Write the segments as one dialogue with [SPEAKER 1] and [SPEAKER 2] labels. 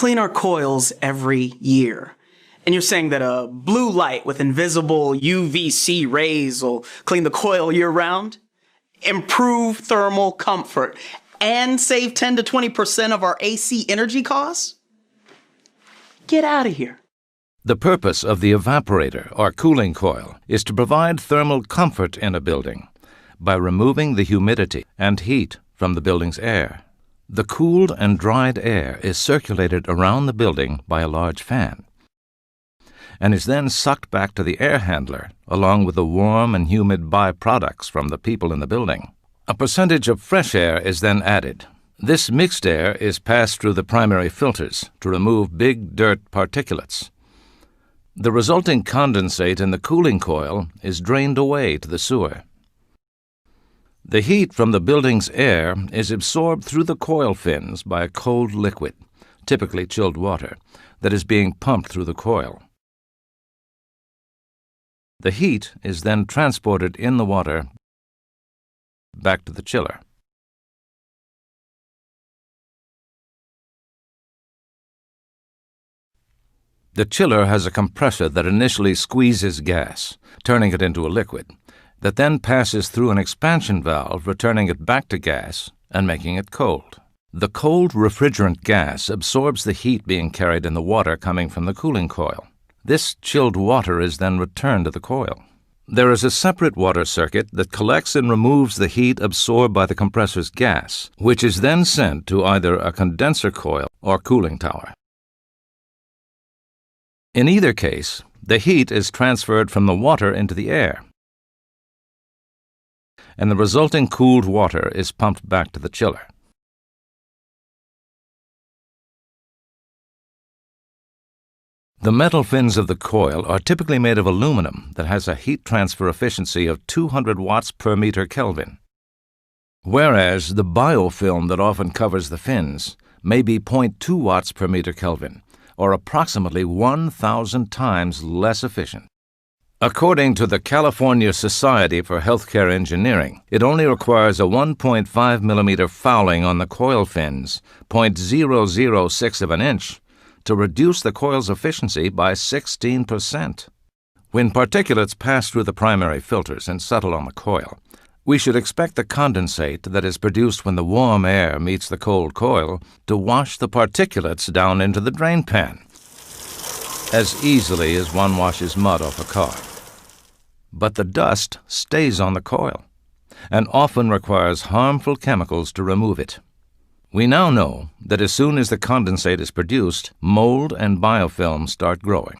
[SPEAKER 1] clean our coils every year. And you're saying that a blue light with invisible UVC rays will clean the coil year round, improve thermal comfort, and save 10 to 20% of our AC energy costs? Get out of here.
[SPEAKER 2] The purpose of the evaporator or cooling coil is to provide thermal comfort in a building by removing the humidity and heat from the building's air. The cooled and dried air is circulated around the building by a large fan and is then sucked back to the air handler along with the warm and humid byproducts from the people in the building. A percentage of fresh air is then added. This mixed air is passed through the primary filters to remove big dirt particulates. The resulting condensate in the cooling coil is drained away to the sewer. The heat from the building's air is absorbed through the coil fins by a cold liquid, typically chilled water, that is being pumped through the coil. The heat is then transported in the water back to the chiller. The chiller has a compressor that initially squeezes gas, turning it into a liquid, that then passes through an expansion valve, returning it back to gas and making it cold. The cold refrigerant gas absorbs the heat being carried in the water coming from the cooling coil. This chilled water is then returned to the coil. There is a separate water circuit that collects and removes the heat absorbed by the compressor's gas, which is then sent to either a condenser coil or cooling tower. In either case, the heat is transferred from the water into the air, and the resulting cooled water is pumped back to the chiller. The metal fins of the coil are typically made of aluminum that has a heat transfer efficiency of 200 watts per meter Kelvin, whereas the biofilm that often covers the fins may be 0.2 watts per meter Kelvin, or approximately 1,000 times less efficient. According to the California Society for Healthcare Engineering, it only requires a 1.5 millimeter fouling on the coil fins, 0.006 of an inch, to reduce the coil's efficiency by 16%. When particulates pass through the primary filters and settle on the coil, we should expect the condensate that is produced when the warm air meets the cold coil to wash the particulates down into the drain pan, as easily as one washes mud off a car. But the dust stays on the coil and often requires harmful chemicals to remove it. We now know that as soon as the condensate is produced, mold and biofilm start growing.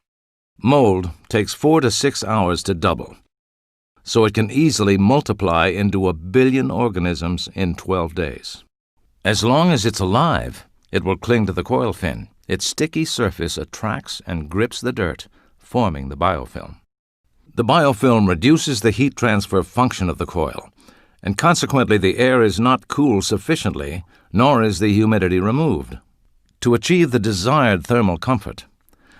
[SPEAKER 2] Mold takes 4 to 6 hours to double, so it can easily multiply into 1 billion organisms in 12 days. As long as it's alive, it will cling to the coil fin. Its sticky surface attracts and grips the dirt, forming the biofilm. The biofilm reduces the heat transfer function of the coil, and consequently the air is not cooled sufficiently, nor is the humidity removed. To achieve the desired thermal comfort,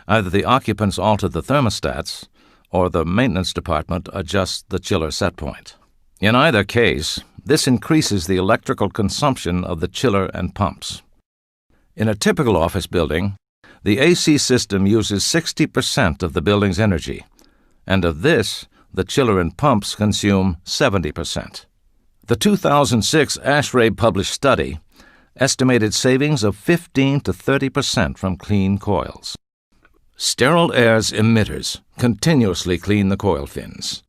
[SPEAKER 2] either the occupants alter the thermostats, or the maintenance department adjusts the chiller set point. In either case, this increases the electrical consumption of the chiller and pumps. In a typical office building, the AC system uses 60% of the building's energy, and of this, the chiller and pumps consume 70%. The 2006 ASHRAE published study estimated savings of 15 to 30% from clean coils. Sterile air's emitters continuously clean the coil fins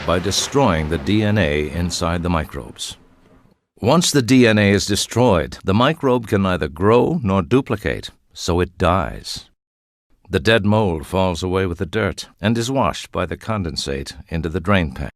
[SPEAKER 2] by destroying the DNA inside the microbes. Once the DNA is destroyed, the microbe can neither grow nor duplicate, so it dies. The dead mold falls away with the dirt and is washed by the condensate into the drain pan.